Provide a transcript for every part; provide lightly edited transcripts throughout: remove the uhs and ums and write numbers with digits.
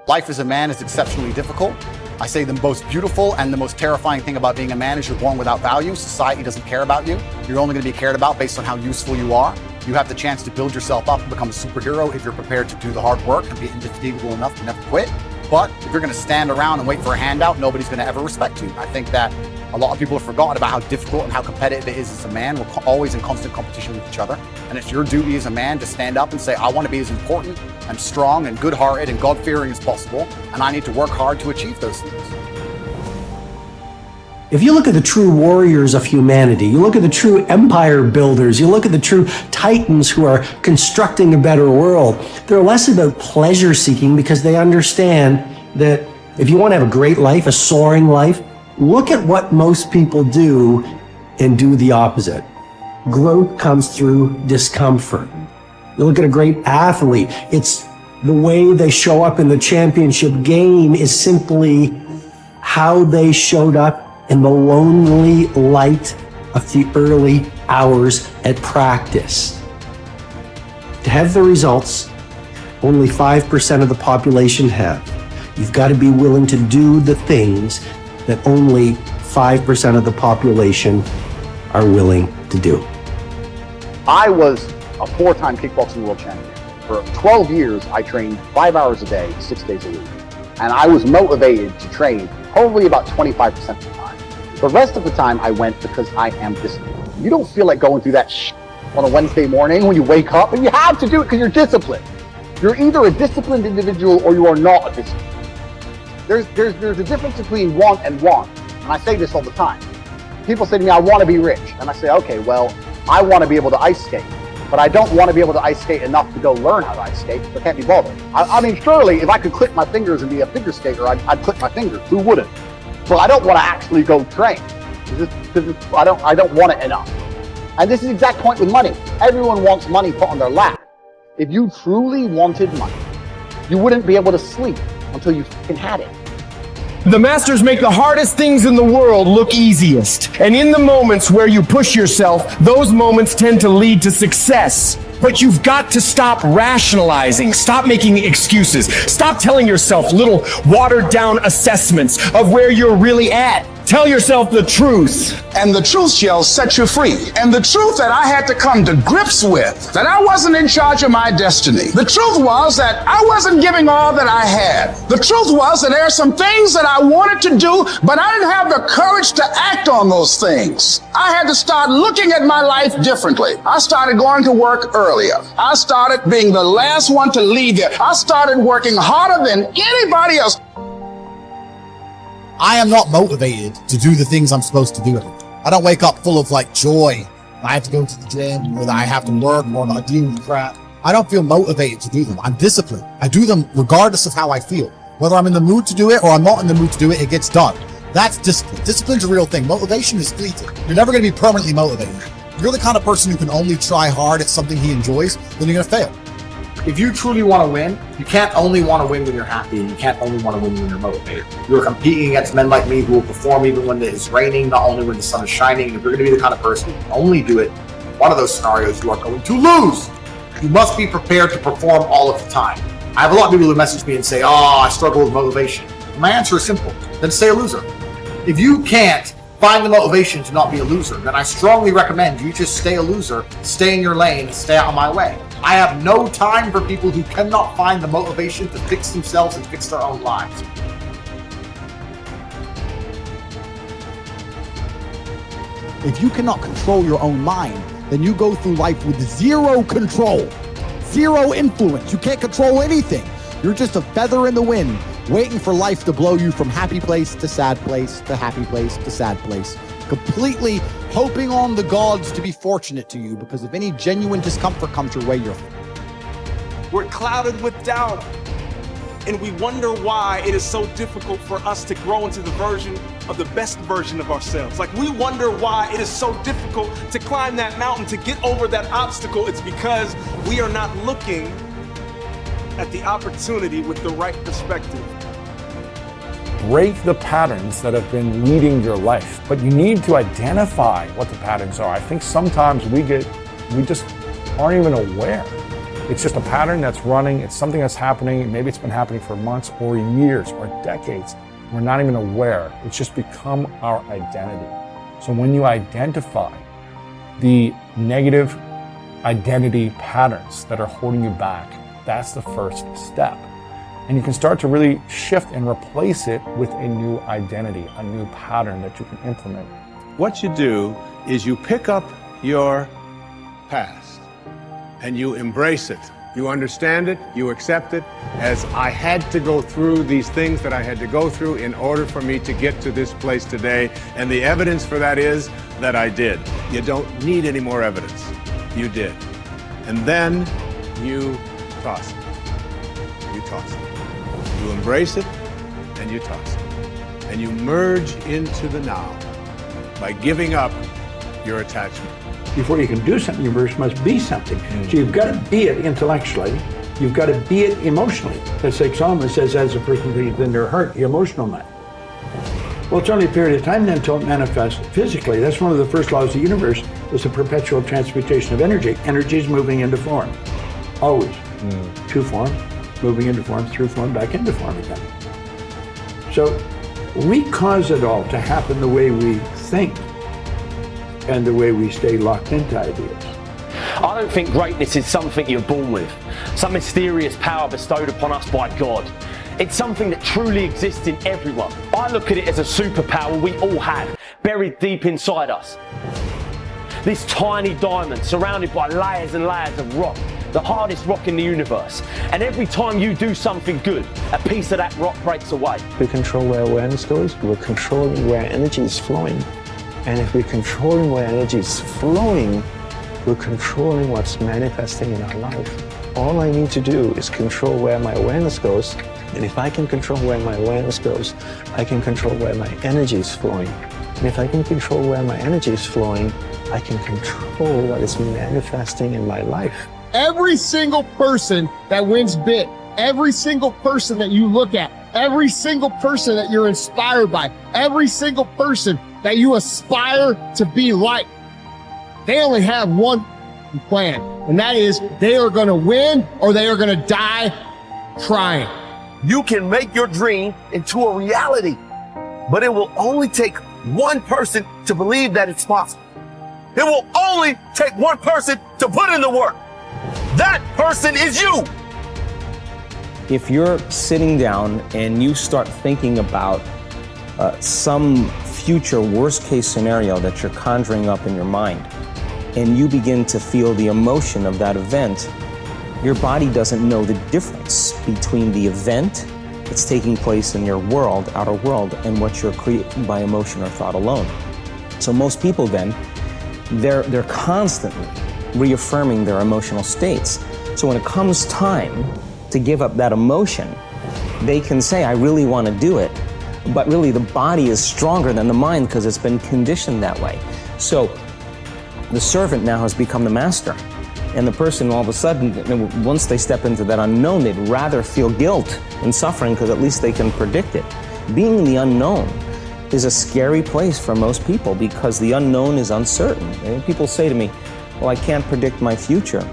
Life as a man is exceptionally difficult. I say the most beautiful and the most terrifying thing about being a man is you're born without value. Society doesn't care about you. You're only going to be cared about based on how useful you are. You have the chance to build yourself up and become a superhero if you're prepared to do the hard work and be indefatigable enough to never quit. But if you're going to stand around and wait for a handout, nobody's going to ever respect you. I think that a lot of people have forgotten about how difficult and how competitive it is as a man. We're always in constant competition with each other. And it's your duty as a man to stand up and say, I want to be as important and strong and good-hearted and God-fearing as possible. And I need to work hard to achieve those things. If you look at the true warriors of humanity, you look at the true empire builders, you look at the true titans who are constructing a better world, they're less about pleasure seeking because they understand that if you want to have a great life, a soaring life, look at what most people do and do the opposite. Growth comes through discomfort. You look at a great athlete, it's the way they show up in the championship game is simply how they showed up in the lonely light of the early hours at practice. To have the results only 5% of the population have, you've got to be willing to do the things that only 5% of the population are willing to do. I was a 4-time kickboxing world champion. For 12 years, I trained 5 hours a day, 6 days a week. And I was motivated to train probably about 25% of the time. The rest of the time I went because I am disciplined. You don't feel like going through that on a Wednesday morning when you wake up, and you have to do it because you're disciplined. You're either a disciplined individual or you are not a disciplined. There's a difference between want and want. And I say this all the time. People say to me, I want to be rich. And I say, okay, well, I want to be able to ice skate, but I don't want to be able to ice skate enough to go learn how to ice skate. I can't be bothered. I mean, surely if I could click my fingers and be a figure skater, I'd click my fingers. Who wouldn't? But I don't want to actually go train because I don't want it enough. And this is the exact point with money. Everyone wants money put on their lap. If you truly wanted money, you wouldn't be able to sleep until you fucking had it. The masters make the hardest things in the world look easiest. And in the moments where you push yourself, those moments tend to lead to success. But you've got to stop rationalizing, stop making excuses, stop telling yourself little watered down assessments of where you're really at. Tell yourself the truth. And the truth shall set you free. And the truth that I had to come to grips with, that I wasn't in charge of my destiny. The truth was that I wasn't giving all that I had. The truth was that there are some things that I wanted to do, but I didn't have the courage to act on those things. I had to start looking at my life differently. I started going to work earlier. I started being the last one to leave there. I started working harder than anybody else. I am not motivated to do the things I'm supposed to do. I don't wake up full of joy. I have to go to the gym, or that I have to work, or I deal with crap. I don't feel motivated to do them. I'm disciplined. I do them regardless of how I feel. Whether I'm in the mood to do it or I'm not in the mood to do it, it gets done. That's discipline. Discipline's a real thing. Motivation is fleeting. You're never going to be permanently motivated. If you're the kind of person who can only try hard at something he enjoys, then you're going to fail. If you truly want to win, you can't only want to win when you're happy, and you can't only want to win when you're motivated. You're competing against men like me who will perform even when it's raining, not only when the sun is shining. And if you're going to be the kind of person who can only do it in one of those scenarios, you are going to lose. You must be prepared to perform all of the time. I have a lot of people who message me and say, I struggle with motivation. My answer is simple. Then stay a loser. If you can't find the motivation to not be a loser, then I strongly recommend you just stay a loser, stay in your lane, stay out of my way. I have no time for people who cannot find the motivation to fix themselves and fix their own lives. If you cannot control your own mind, then you go through life with zero control, zero influence. You can't control anything. You're just a feather in the wind, waiting for life to blow you from happy place to sad place to happy place to sad place, completely hoping on the gods to be fortunate to you, because if any genuine discomfort comes your way, we're clouded with doubt, and we wonder why it is so difficult for us to grow into the best version of ourselves. We wonder why it is so difficult to climb that mountain, to get over that obstacle. It's because we are not looking at the opportunity with the right perspective. Break the patterns that have been leading your life, but you need to identify what the patterns are. I think sometimes we just aren't even aware It's just a pattern that's running. It's something that's happening. Maybe it's been happening for months or years or decades. We're not even aware. It's just become our identity. So when you identify the negative identity patterns that are holding you back, that's the first step. And you can start to really shift and replace it with a new identity, a new pattern that you can implement. What you do is you pick up your past and you embrace it. You understand it, you accept it, as I had to go through these things that I had to go through in order for me to get to this place today. And the evidence for that is that I did. You don't need any more evidence. You did. And then you toss it. You toss it. You embrace it and you toss it. And you merge into the now by giving up your attachment. Before you can do something, you first must be something. So you've got to be it intellectually. You've got to be it emotionally. That's like Solomon says, as a person thinks in their heart, the emotional man. Well, it's only a period of time then until it manifests physically. That's one of the first laws of the universe, is the perpetual transmutation of energy. Energy is moving into form, always. To form, moving into form, through form, back into form again. So we cause it all to happen the way we think and the way we stay locked into ideas. I don't think greatness is something you're born with, some mysterious power bestowed upon us by God. It's something that truly exists in everyone. I look at it as a superpower we all have, buried deep inside us. This tiny diamond surrounded by layers and layers of rock, the hardest rock in the universe. And every time you do something good, a piece of that rock breaks away. We control where awareness goes, we're controlling where energy is flowing. And if we're controlling where energy is flowing, we're controlling what's manifesting in our life. All I need to do is control where my awareness goes. And if I can control where my awareness goes, I can control where my energy is flowing. And if I can control where my energy is flowing, I can control what is manifesting in my life. Every single person that wins big, every single person that you look at, every single person that you're inspired by, every single person that you aspire to be like, they only have one plan, and that is they are going to win or they are going to die trying. You can make your dream into a reality, but it will only take one person to believe that it's possible. It will only take one person to put in the work. That person is you. If you're sitting down and you start thinking about some future worst case scenario that you're conjuring up in your mind, and you begin to feel the emotion of that event, your body doesn't know the difference between the event that's taking place in your world, outer world, and what you're creating by emotion or thought alone. So most people then, they're constantly reaffirming their emotional states. So when it comes time to give up that emotion, they can say, I really want to do it. But really the body is stronger than the mind because it's been conditioned that way. So the servant now has become the master. And the person all of a sudden, once they step into that unknown, they'd rather feel guilt and suffering because at least they can predict it. Being in the unknown is a scary place for most people because the unknown is uncertain. And people say to me, well, I can't predict my future.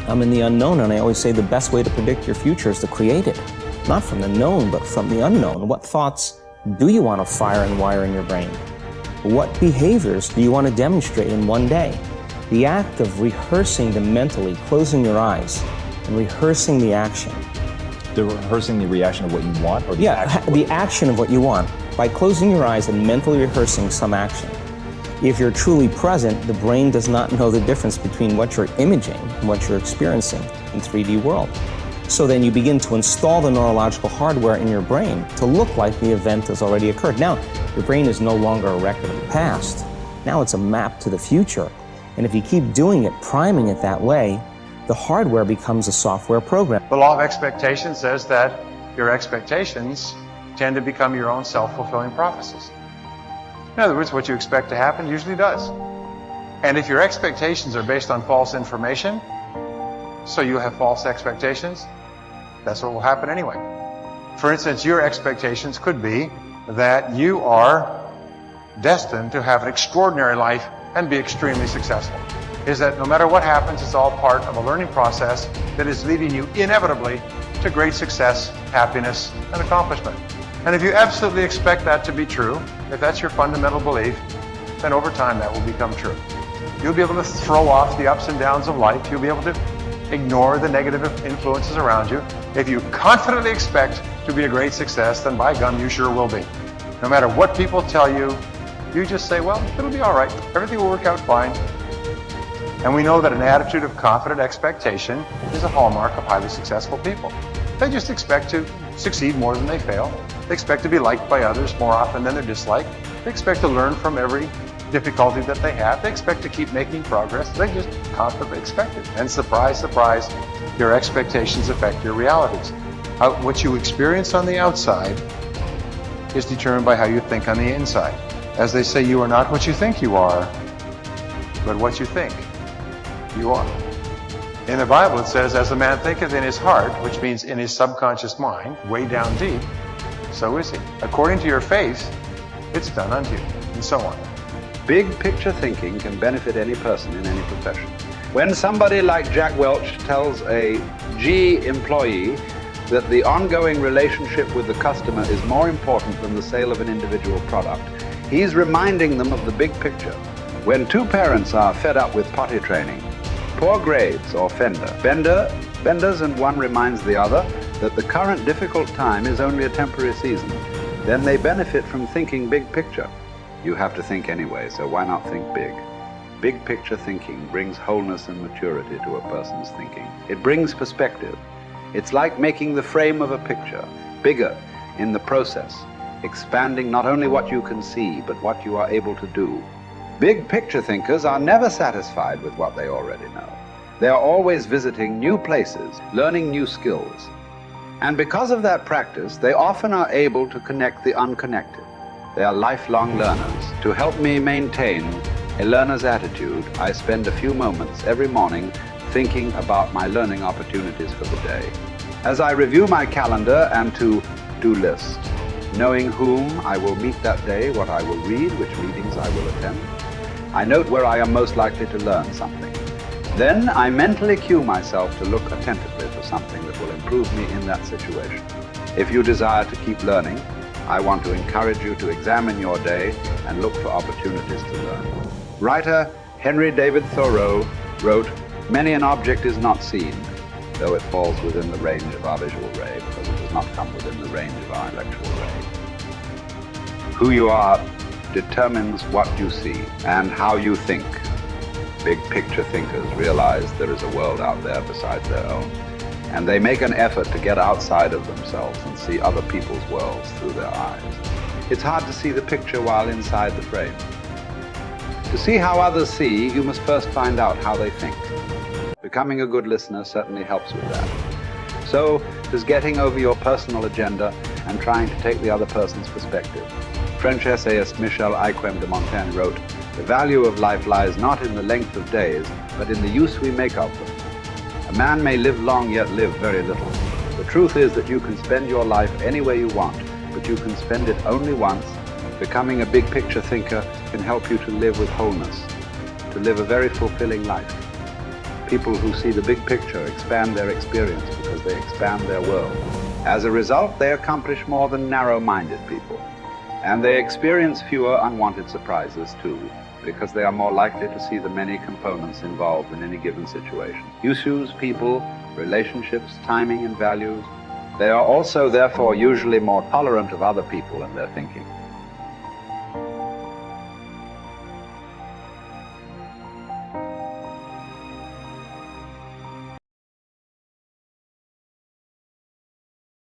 I'm in the unknown, and I always say the best way to predict your future is to create it. Not from the known, but from the unknown. What thoughts do you want to fire and wire in your brain? What behaviors do you want to demonstrate in one day? The act of rehearsing them mentally, closing your eyes, and rehearsing the action. Rehearsing the reaction of what you want? Or the action? The action of what you want. By closing your eyes and mentally rehearsing some action. If you're truly present, the brain does not know the difference between what you're imaging and what you're experiencing in 3D world. So then you begin to install the neurological hardware in your brain to look like the event has already occurred. Now, your brain is no longer a record of the past. Now it's a map to the future. And if you keep doing it, priming it that way, the hardware becomes a software program. The law of expectation says that your expectations tend to become your own self-fulfilling prophecies. In other words, what you expect to happen usually does. And if your expectations are based on false information, so you have false expectations, that's what will happen anyway. For instance, your expectations could be that you are destined to have an extraordinary life and be extremely successful. is that no matter what happens, it's all part of a learning process that is leading you inevitably to great success, happiness, and accomplishment. And if you absolutely expect that to be true, if that's your fundamental belief, then over time that will become true. You'll be able to throw off the ups and downs of life. You'll be able to ignore the negative influences around you. If you confidently expect to be a great success, then by gum, you sure will be. No matter what people tell you, you just say, well, it'll be all right. Everything will work out fine. And we know that an attitude of confident expectation is a hallmark of highly successful people. They just expect to succeed more than they fail. They expect to be liked by others more often than they're disliked. They expect to learn from every difficulty that they have. They expect to keep making progress. They just confidently expect it. And surprise, surprise, your expectations affect your realities. What you experience on the outside is determined by how you think on the inside. As they say, you are not what you think you are, but what you think you are. In the Bible it says, as a man thinketh in his heart, which means in his subconscious mind, way down deep, so is he. According to your faith, it's done unto you, and so on. Big picture thinking can benefit any person in any profession. When somebody like Jack Welch tells a G employee that the ongoing relationship with the customer is more important than the sale of an individual product, he's reminding them of the big picture. When two parents are fed up with potty training, poor grades or benders, and one reminds the other that the current difficult time is only a temporary season, then they benefit from thinking big picture. You have to think anyway, so why not think big? Big picture thinking brings wholeness and maturity to a person's thinking. It brings perspective. It's like making the frame of a picture bigger in the process, expanding not only what you can see, but what you are able to do. Big picture thinkers are never satisfied with what they already know. They are always visiting new places, learning new skills. And because of that practice, they often are able to connect the unconnected. They are lifelong learners. To help me maintain a learner's attitude, I spend a few moments every morning thinking about my learning opportunities for the day. As I review my calendar and to-do list, knowing whom I will meet that day, what I will read, which meetings I will attend, I note where I am most likely to learn something. Then I mentally cue myself to look attentively for something that will improve me in that situation. If you desire to keep learning, I want to encourage you to examine your day and look for opportunities to learn. Writer Henry David Thoreau wrote, "Many an object is not seen, though it falls within the range of our visual ray, because it does not come within the range of our intellectual ray." Who you are determines what you see and how you think. Big picture thinkers realize there is a world out there besides their own, and they make an effort to get outside of themselves and see other people's worlds through their eyes. It's hard to see the picture while inside the frame. To see how others see, you must first find out how they think. Becoming a good listener certainly helps with that. So does getting over your personal agenda and trying to take the other person's perspective. French essayist Michel Ayquem de Montaigne wrote, "The value of life lies not in the length of days, but in the use we make of them." A man may live long yet live very little. The truth is that you can spend your life any way you want, but you can spend it only once. Becoming a big picture thinker can help you to live with wholeness, to live a very fulfilling life. People who see the big picture expand their experience because they expand their world. As a result, they accomplish more than narrow-minded people. And they experience fewer unwanted surprises too, because they are more likely to see the many components involved in any given situation. Issues, people, relationships, timing, and values. They are also, therefore, usually more tolerant of other people and their thinking.